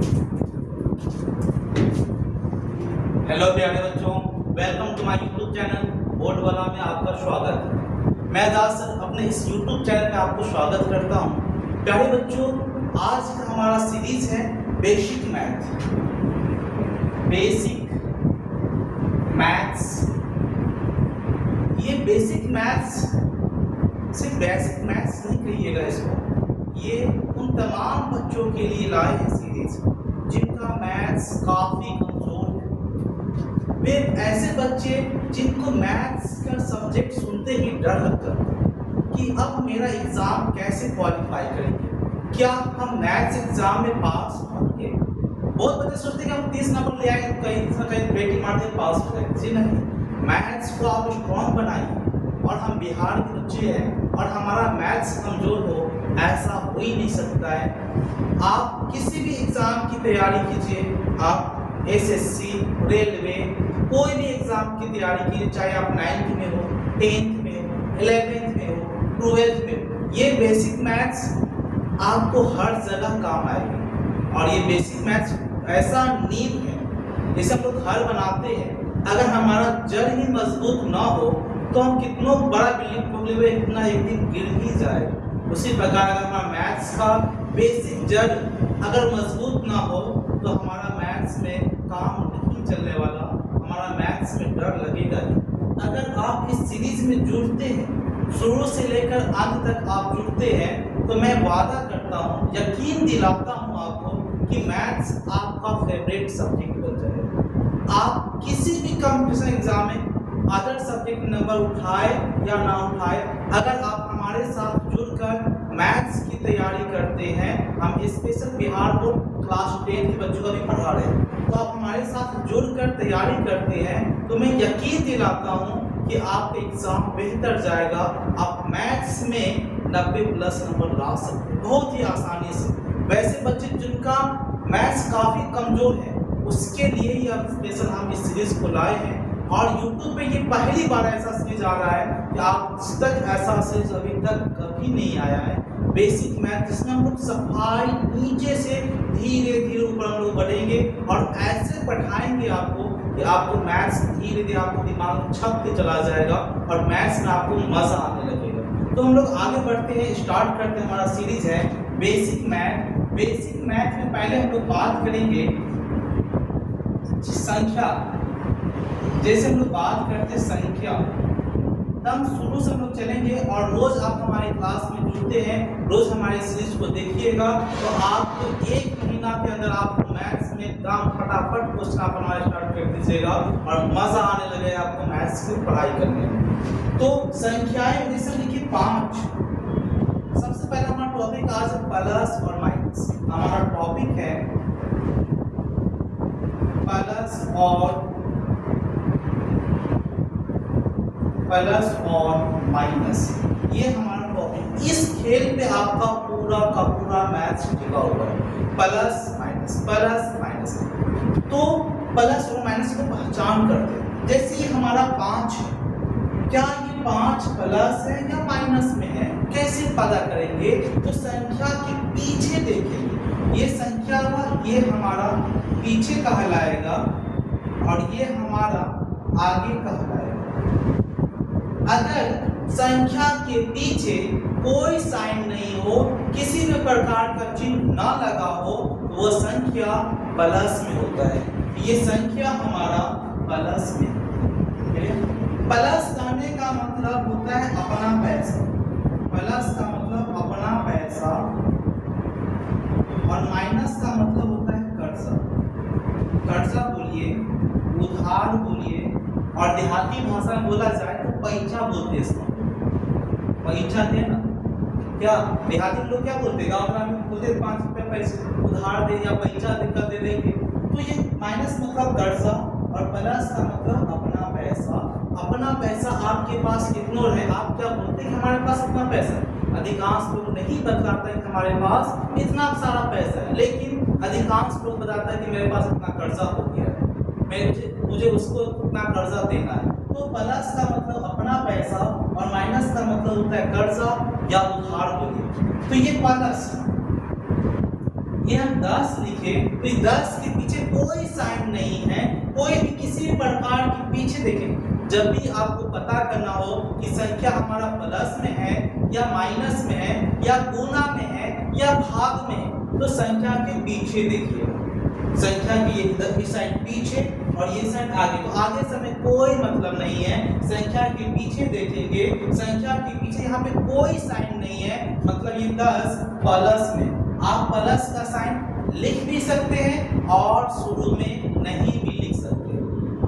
Hello प्यारे बच्चों, welcome to my YouTube channel board वाला में आपका स्वागत है। मैं दास सर अपने इस यूट्यूब चैनल में आपको स्वागत करता हूं। प्यारे बच्चों, आज का हमारा सीरीज है बेसिक मैथ। Basic maths. ये बेसिक मैथ्स सिर्फ बेसिक मैथ्स नहीं कहिएगा इसको, ये उन तमाम बच्चों के लिए लाए हैं सीरीज जिनका मैथ्स काफ़ी कमज़ोर है। वे ऐसे बच्चे जिनको मैथ्स का सब्जेक्ट सुनते ही डर लगता है कि अब मेरा एग्ज़ाम कैसे क्वालिफाई करेंगे, क्या हम मैथ्स एग्ज़ाम में पास होंगे। बहुत बच्चे सोचते हैं कि हम 30 नंबर ले आएंगे तो कहीं ना कहीं बेटी मार दें पास हो जाएंगे। जी नहीं, मैथ्स को आप स्ट्रॉन्ग बनाइए। और हम बिहार के बच्चे हैं और हमारा मैथ्स कमज़ोर हो, ऐसा हो ही नहीं सकता है। आप किसी भी एग्ज़ाम की तैयारी कीजिए, आप एसएससी, रेलवे, कोई भी एग्ज़ाम की तैयारी कीजिए, चाहे आप 9th में हो, 10th में हो, 11th में हो, 12th में हो, ये बेसिक मैथ्स आपको हर जगह काम आएगी। और ये बेसिक मैथ्स ऐसा नींव है जैसे हम लोग घर बनाते हैं, अगर हमारा जड़ ही मजबूत ना हो तो हम कितनों बड़ा बिल्डिंग खोले हुए इतना एक दिन गिर ही जाए। उसी प्रकार अगर हमारा मैथ्स का बेसिक जड़ अगर मजबूत ना हो तो हमारा मैथ्स में काम नहीं चलने वाला, हमारा मैथ्स में डर लगेगा ही। अगर आप इस सीरीज में जुड़ते हैं, शुरू से लेकर अंत तक आप जुड़ते हैं, तो मैं वादा करता हूँ, यकीन दिलाता हूँ आपको कि मैथ्स आपका फेवरेट सब्जेक्ट बन जाएगा। आप किसी भी कंपटीशन एग्जाम में अदर सब्जेक्ट नंबर उठाए या ना उठाए, अगर आप हमारे साथ जुड़कर मैथ्स की तैयारी करते हैं, हम स्पेशल बिहार बोर्ड क्लास 10 के बच्चों का भी पढ़ा रहे हैं, तो आप हमारे साथ जुड़कर तैयारी करते हैं, तो मैं यकीन दिलाता हूं कि आपका एग्जाम बेहतर जाएगा। आप मैथ्स में 90+ नंबर ला सकते हैं बहुत ही आसानी से। वैसे बच्चे जिनका मैथ्स काफ़ी कमज़ोर है, उसके लिए ही अब स्पेशल हम इस सीरीज को लाए हैं। और YouTube पे ये पहली बार ऐसा सीरीज आ रहा है कि आज तक ऐसा सीरीज अभी तक कभी नहीं आया है। बेसिक मैथ जिसमें हम लोग सफाई नीचे से धीरे धीरे ऊपर हम लोग बढ़ेंगे और ऐसे पढ़ाएंगे आपको कि आपको मैथ्स धीरे धीरे आपको दिमाग छपते चला जाएगा और मैथ्स में आपको मजा आने लगेगा। तो हम लोग आगे बढ़ते हैं, स्टार्ट करते हैं। हमारा सीरीज है बेसिक मैथ। बेसिक मैथ में पहले हम लोग बात करेंगे संख्या। जैसे हम लोग बात करते हैं संख्या, तब शुरू से हम लोग चलेंगे और रोज आप हमारे क्लास में जुड़ते हैं, रोज हमारे सीरीज को देखिएगा, तो आपको 1 महीना के अंदर आपको मैथ्स में एकदम फटाफट क्वेश्चन आप हमारे स्टार्ट कर दीजिएगा और मजा आने लगेगा आपको मैथ्स की पढ़ाई करने में। तो संख्याएं जैसे लिखिए 5। सबसे पहले हमारा टॉपिक आज प्लस और माइनस। हमारा टॉपिक है प्लस और माइनस। ये हमारा टॉपिक, इस खेल पे आपका पूरा का पूरा मैथ्स टिका हुआ है। Plus minus. तो प्लस और माइनस को पहचान करते हैं। जैसे ये हमारा 5 है, क्या ये 5 प्लस है या माइनस में है, कैसे पता करेंगे? तो संख्या के पीछे देखेंगे। ये संख्या हुआ, ये हमारा पीछे कहलाएगा और ये हमारा आगे कहलाएगा। अगर संख्या के पीछे कोई साइन नहीं हो, किसी भी प्रकार का चिन्ह ना लगा हो, तो वो संख्या प्लस में होता है। ये संख्या हमारा प्लस में है। प्लस कहने का मतलब होता है अपना पैसा। प्लस का मतलब अपना पैसा और माइनस का मतलब होता है कर्जा। कर्जा बोलिए, उधार बोलिए, और देहाती भाषा में बोला जाए तो पैसा बोलते हैं इसको। पैसा देना, क्या देहाती लोग क्या बोलते हैं? गाँव में बोलते 5 रुपये पैसे उधार दे या पैसा देकर दे देंगे। तो ये माइनस मतलब कर्जा और प्लस का मतलब अपना पैसा। अपना पैसा आपके पास कितना है? आप क्या बोलते हैं कि हमारे पास इतना पैसा है? अधिकांश लोग नहीं बताते कि हमारे पास इतना सारा पैसा है, लेकिन अधिकांश लोग बताता है कि मेरे पास इतना कर्जा हो गया है, मुझे उसको इतना कर्जा देना है। तो प्लस का मतलब अपना पैसा और माइनस का मतलब होता है कर्जा या उधार बोलिए। तो ये प्लस, ये हम 10 लिखे तो 10 के पीछे कोई साइन नहीं है, कोई भी किसी भी प्रकार के पीछे देखें, जब भी आपको पता करना हो कि संख्या हमारा प्लस में है या माइनस में है या गुना में है या भाग में है, तो संख्या के पीछे देखिए, संख्या की इधर की साइड पीछे और ये साइड आगे, तो आगे से हमें कोई मतलब नहीं है, संख्या के पीछे देखेंगे, संख्या के पीछे यहाँ पे कोई साइन नहीं है, मतलब ये 10 प्लस में, आप प्लस का साइन लिख भी सकते हैं और शुरू में नहीं भी लिख सकते।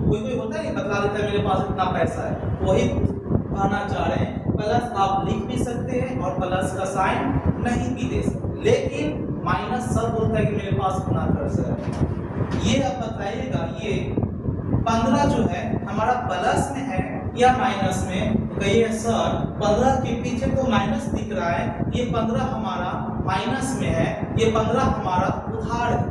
कोई होता है बता देता है मेरे पास इतना पैसा है, वही कहना चाह रहे हैं, प्लस आप लिख भी सकते हैं और प्लस का साइन नहीं भी दे सकते, लेकिन माइनस सब बोलता है कि मेरे पास इतना खर्च है। ये अब बताइएगा, ये 15 जो है हमारा प्लस में है या माइनस में, तो कहिए सर 15 के पीछे तो माइनस दिख रहा है, ये 15 हमारा माइनस में है, ये 15 हमारा उधार है,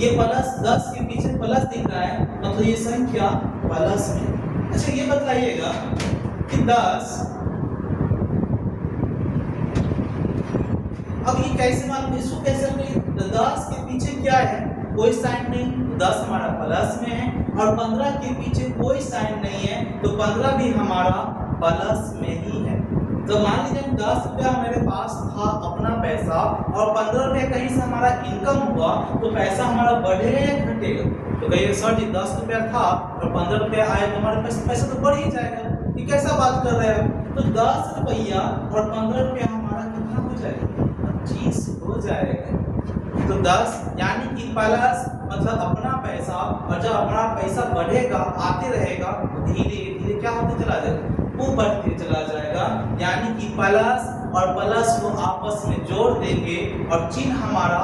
ये प्लस 10 के पीछे प्लस दिख रहा है, मतलब ये संख्या प्लस में। अच्छा ये बताइएगा कि 10, अब ये कैसे मान, इसको कैसे नहीं, 10 के पीछे क्या है, कोई साइन नहीं, 10 हमारा प्लस में है और 15 के पीछे कोई साइन नहीं है, तो 15 भी हमारा प्लस में ही है। तो मान लीजिए 10 रुपया मेरे पास था अपना पैसा और 15 रुपया कहीं से हमारा इनकम हुआ, तो पैसा हमारा बढ़ेगा या घटेगा? तो कहिए सर जी 10 रुपया था और 15 रुपया आए तो हमारे पास पैसा तो बढ़ ही जाएगा, ये कैसा बात कर रहे हैं? तो 10 रुपया और 15 रुपया हमारा कितना हो जाएगा? 25 हो जाएगा। तो 10 यानी कि प्लस मतलब अपना पैसा, और जब अपना पैसा बढ़ेगा आते रहेगा तो धीरे धीरे क्या होते चला जाएगा, वो बढ़ते चला जाएगा, यानी कि प्लस और प्लस को आपस में जोड़ देंगे और चिन्ह हमारा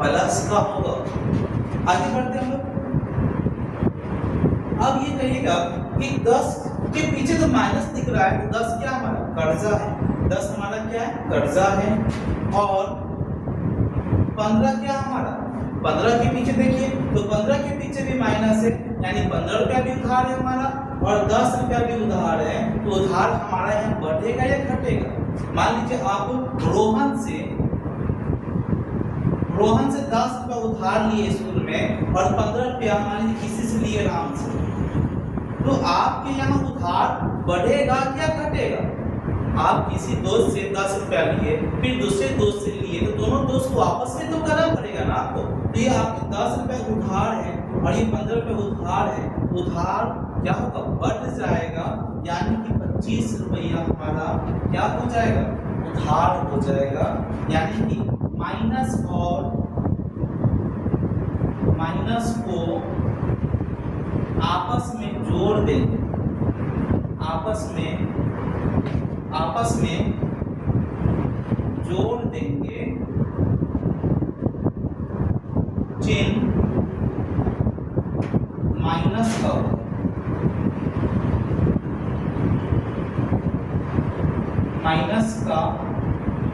प्लस का होगा। आगे बढ़ते हैं हम लोग। अब ये कहिएगा कि 10 के पीछे तो माइनस दिख रहा है, तो 10 क्या हमारा कर्जा है, 10 हमारा क्या है, कर्जा है, और 15 क्या हमारा, 15 के पीछे देखिए तो 15 के पीछे भी माइनस है, यानी 15 रुपया भी उधार है हमारा और 10 रुपया भी उधार है, तो उधार हमारा यहाँ बढ़ेगा या घटेगा? मान लीजिए आप रोहन से 10 रुपया उधार लिए स्कूल में और 15 रुपया मान लीजिए किसी से लिए राम से, तो आपके यहाँ उधार बढ़ेगा क्या घटेगा? आप किसी दोस्त से 10 रुपया लिए, फिर दूसरे दोस्त से लिए, तो दोनों दोस्त को आपस में तो करना पड़ेगा ना आपको, तो ये आपके 10 रुपये उधार है और ये 15 रुपये उधार है, उधार क्या होगा, बढ़ जाएगा, यानी कि 25 रुपया हमारा क्या हो जाएगा, उधार हो जाएगा, यानी कि माइनस और माइनस को आपस में जोड़ देंगे, आपस में जोड़ देंगे, चिन्ह माइनस का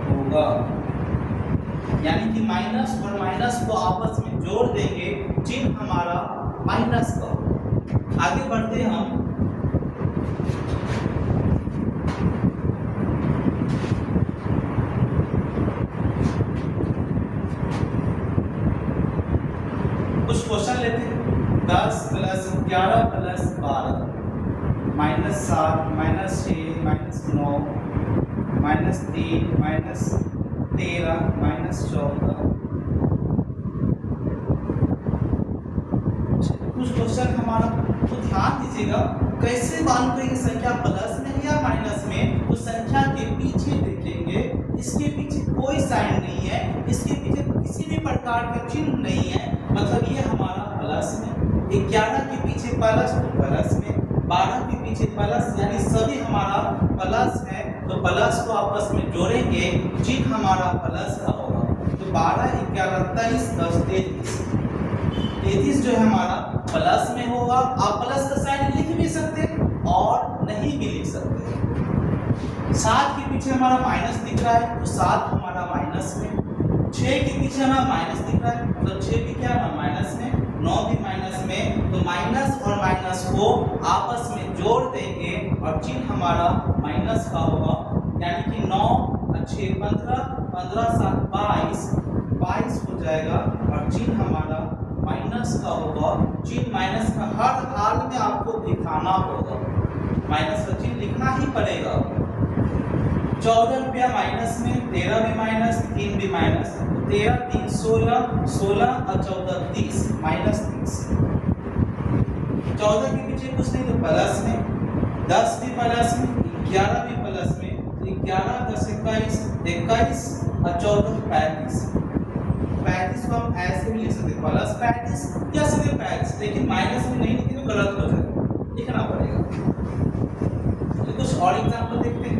होगा, यानी कि माइनस और माइनस को आपस में जोड़ देंगे, चिन्ह हमारा माइनस का होगा। आगे बढ़ते हैं हम। कुछ क्वेश्चन लेते हैं। 10 plus 11 plus 12 minus 7 minus 6 minus 9 minus 3 minus 13 minus 14। कुछ क्वेश्चन हमारा, तो ध्यान दीजिएगा कैसे मान करेंगे, संख्या प्लस में या माइनस में, तो संख्या के पीछे देखेंगे, इसके पीछे कोई साइन नहीं है, इसके पीछे किसी भी प्रकार का चिन्ह नहीं है, मतलब ये हमारा प्लस में। 11 के पीछे प्लस तो प्लस में, 12 के पीछे प्लस, यानी सभी हमारा प्लस है, तो प्लस को आपस में जोड़ेंगे, चिन्ह हमारा प्लस का होगा। तो 12 11 23 10 33 जो है हमारा प्लस में होगा। आप प्लस का साइन लिख भी सकते और नहीं भी लिख सकते। 7 के पीछे हमारा माइनस दिख रहा है, तो 7 हमारा माइनस में, 6 के पीछे हमारा माइनस दिख रहा है, मतलब 6 भी क्या है माइनस में, 9 भी माइनस में, तो माइनस और माइनस को आपस में जोड़ देंगे और चिन्ह हमारा माइनस का होगा, यानी कि 9 6 15 15 7 22 22 हो जाएगा और चिन्ह हमारा माइनस का होगा। चिन्ह माइनस का हर हाल में आपको दिखाना होगा, माइनस का चिन्ह लिखना ही पड़ेगा। 14 रुपया माइनस में, 13 में माइनस, 3 भी माइनस, 13 3 16, 16 और 14 30, माइनस 30। 14 के पीछे कुछ नहीं तो प्लस में, 10 भी प्लस में, 11 भी प्लस में, तो 11 10 21, 21 और 14 35। 35 को हम ऐसे भी लिख सकते हैं प्लस 35 या सीधे 35, लेकिन माइनस में नहीं लिखे तो गलत हो जाएगा, लिखना पड़ेगा। तो कुछ और एग्जाम्पल देखते हैं।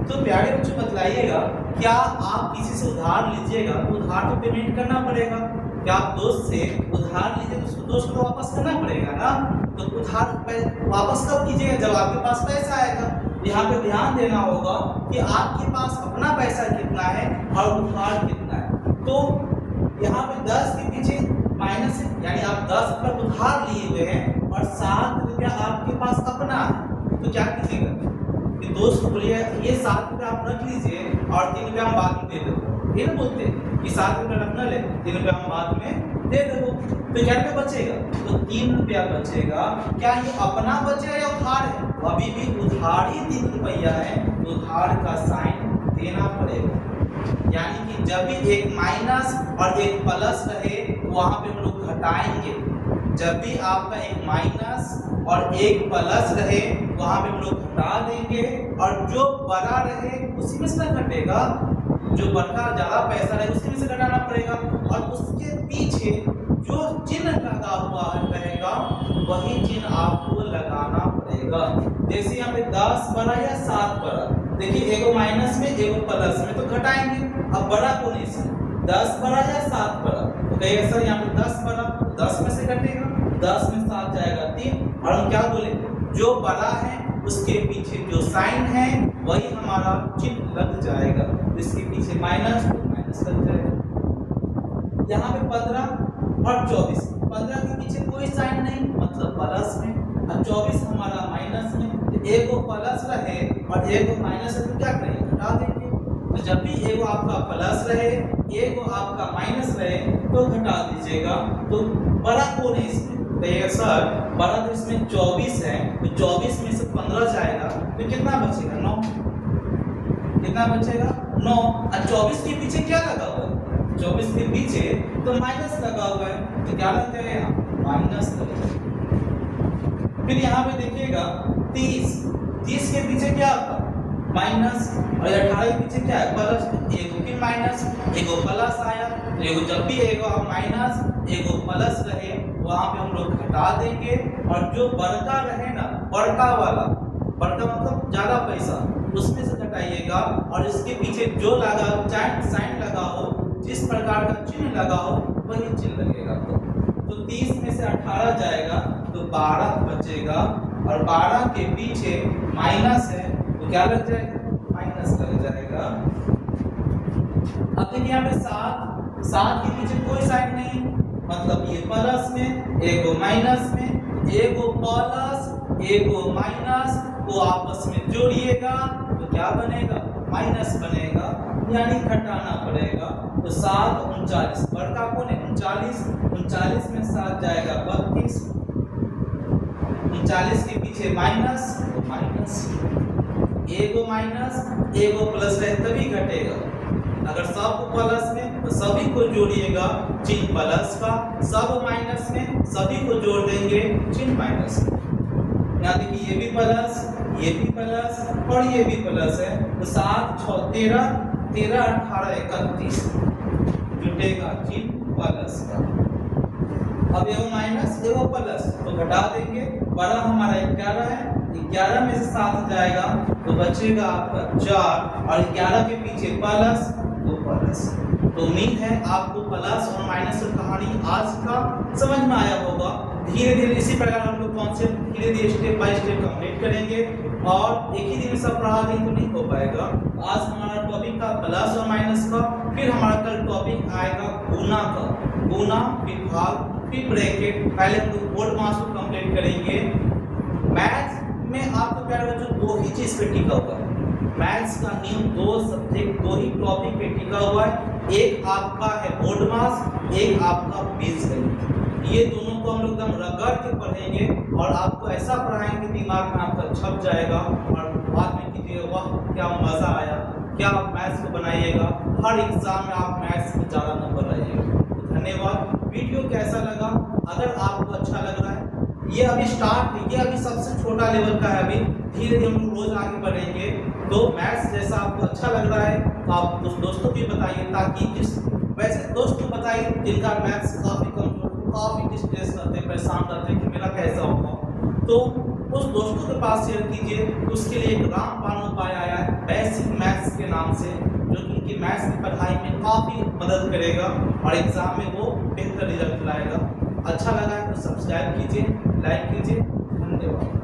तो प्यारे बच्चों बताइएगा, क्या आप किसी से उधार लीजिएगा तो उधार तो पेमेंट करना पड़ेगा। क्या आप दोस्त से उधार लीजिए तो उसको दोस्त को वापस करना पड़ेगा ना। तो उधार वापस कब कीजिएगा, जब आपके पास पैसा आएगा। यहाँ पे ध्यान देना होगा कि आपके पास अपना पैसा कितना है और उधार कितना है। तो यहाँ पे 10 के पीछे माइनस है, यानी आप 10 रुपये उधार लिए हुए हैं और 7 रुपया आपके पास अपना है। तो क्या कीजिएगा कि दोस्त को बोलिए ये 7 रुपये आप रख लीजिए और 3 रुपया हम बाद में दे देंगे। ये ना बोलते कि 7 रुपये रखना ले, 3 रुपया हम बाद में दे देंगे। तो क्या रुपया बचेगा, तो 3 रुपया बचेगा। क्या ये अपना बचेगा या उधार है, तो अभी भी उधार ही 3 रुपया है, उधार का साइन देना पड़ेगा। यानी कि जब भी एक माइनस और एक प्लस रहे वहां पे हम लोग घटाएंगे। जब भी आपका एक माइनस और एक प्लस रहे वहां पे हम लोग घटा देंगे, और जो बड़ा रहे उसी में से घटेगा। जो बड़ा ज्यादा पैसा रहे उसी में से घटाना पड़ेगा, और उसके पीछे जो चिन्ह लगा हुआ रहेगा वही चिन्ह आपको लगाना पड़ेगा। जैसे यहाँ पे 10 बड़ा या 7 बड़ा, देखिए एगो माइनस में एगो प्लस में, तो घटाएंगे। अब बड़ा कौन है, 10 बड़ा या 7 बड़ा, तो कहिएगा सर यहाँ पे 10 बड़ा, 10 में से घटेगा, 10 में 7 जाएगा 3, और हम क्या बोले, जो बड़ा है उसके पीछे जो साइन है वही हमारा चिन्ह लग जाएगा। इसके पीछे माइनस लग जाएगा। यहाँ पे 15 और 24, 15 के पीछे कोई साइन नहीं, मतलब प्लस में, और 24 हमारा माइनस में। तो एगो प्लस रहे और एगो माइनस है तो क्या करेंगे, घटा देंगे। तो जब भी एगो आपका प्लस रहे एगो आपका माइनस रहे तो घटा दीजिएगा। तो बड़ा कौन है इसमें, कहिएगा सर बड़ा तो इसमें 24 है, तो 24 में से 15 जाएगा तो कितना बचेगा, 9। कितना बचेगा, 9। और 24 के पीछे क्या लगा हुआ है, 24 के पीछे तो माइनस लगा हुआ है, तो क्या लग जाएगा यहाँ, माइनस लगेगा। फिर यहाँ पे देखिएगा 30 के पीछे क्या होगा, माइनस, और 18 के पीछे क्या है, प्लस। एगो फिर माइनस एगो प्लस आया, तो एगो जब भी एगो माइनस एगो प्लस रहे वहां पे हम लोग घटा देंगे। और जो बड़का रहे ना, बड़का वाला, बड़का मतलब ज्यादा पैसा, उसमें से घटाइएगा। और इसके पीछे जो लगा साइन लगा हो, जिस प्रकार का चिन्ह लगा हो वही चिन्ह लगेगा। तो 30 में से 18 जाएगा तो 12 बचेगा, और 12 के पीछे माइनस है तो क्या लग जाएगा, माइनस लग जाएगा। अब देखिए यहाँ पे 7 के पीछे कोई साइन नहीं, मतलब ये प्लस में एगो माइनस में, एगो प्लस एगो माइनस को आपस में जोड़िएगा तो क्या बनेगा, माइनस बनेगा, यानी घटाना पड़ेगा। तो 7 39, बड़का कौन है 39, 39 में 7 जाएगा 32, 39 के पीछे माइनस, तो माइनस एगो माइनस एगो प्लस रहे तभी घटेगा। अगर सब प्लस में तो सभी को जोड़िएगा, चिन्ह प्लस का, सब माइनस में सभी को जोड़ देंगे, चिन्ह माइनस। यहाँ देखिए ये भी प्लस, ये भी प्लस और ये भी प्लस है, तो 7 6 13, 13 18 31 जुटेगा चिन्ह प्लस का। अब एगो माइनस एगो प्लस तो घटा देंगे, बड़ा हमारा 11 है, 11 में से 7 जाएगा तो बचेगा आपका 4, और 11 के पीछे प्लस तो प्लस। तो उम्मीद है आपको प्लस और माइनस की कहानी आज का समझ में आया होगा। धीरे धीरे इसी प्रकार हम लोग कॉन्सेप्ट धीरे धीरे स्टेप बाय स्टेप कंप्लीट करेंगे और एक ही दिन में सब पढ़ा दें तो नहीं हो पाएगा। आज हमारा टॉपिक था प्लस और माइनस का, फिर हमारा कल टॉपिक आएगा गुना का, गुना फिर भाग फिर ब्रैकेट। पहले हम लोग बोर्ड मास को कंप्लीट करेंगे। मैथ्स में आपको प्यारे बच्चों दो ही चीज पे टिका हुआ है। मैथ्स का नियम दो सब्जेक्ट दो ही टॉपिक पे टिका हुआ है, एक आपका है बोर्ड मास, एक आपका बीजगणित। ये दोनों को हम लोग एकदम रगड़ के पढ़ेंगे और आपको ऐसा पढ़ाएंगे दिमाग में आपका छप जाएगा और बाद में कीजिएगा वाह क्या मजा आया, क्या आप मैथ्स को बनाइएगा, हर एग्जाम में आप मैथ्स में ज़्यादा नंबर लाइएगा। तो धन्यवाद। वीडियो कैसा लगा? अगर आपको अच्छा लग रहा है, ये अभी स्टार्ट है, ये अभी सबसे छोटा लेवल का है, अभी धीरे धीरे हम रोज आगे बढ़ेंगे। तो मैथ्स जैसा आपको अच्छा लग रहा है तो आप दोस्तों को बताइए, ताकि जिस वैसे दोस्त को बताइए जिनका मैथ्स काफ़ी कमजोर, काफ़ी डिस्ट्रेस रहते हैं, परेशान रहते हैं कि मेरा कैसा होगा, तो उस दोस्तों के पास शेयर कीजिए। उसके लिए एक रामबाण उपाय आया है बेसिक मैथ्स के नाम से, जो कि उनकी मैथ्स की पढ़ाई में काफ़ी मदद करेगा और एग्जाम में वो बेहतर रिजल्ट लाएगा। अच्छा लगा है तो सब्सक्राइब कीजिए, लाइक कीजिए। धन्यवाद।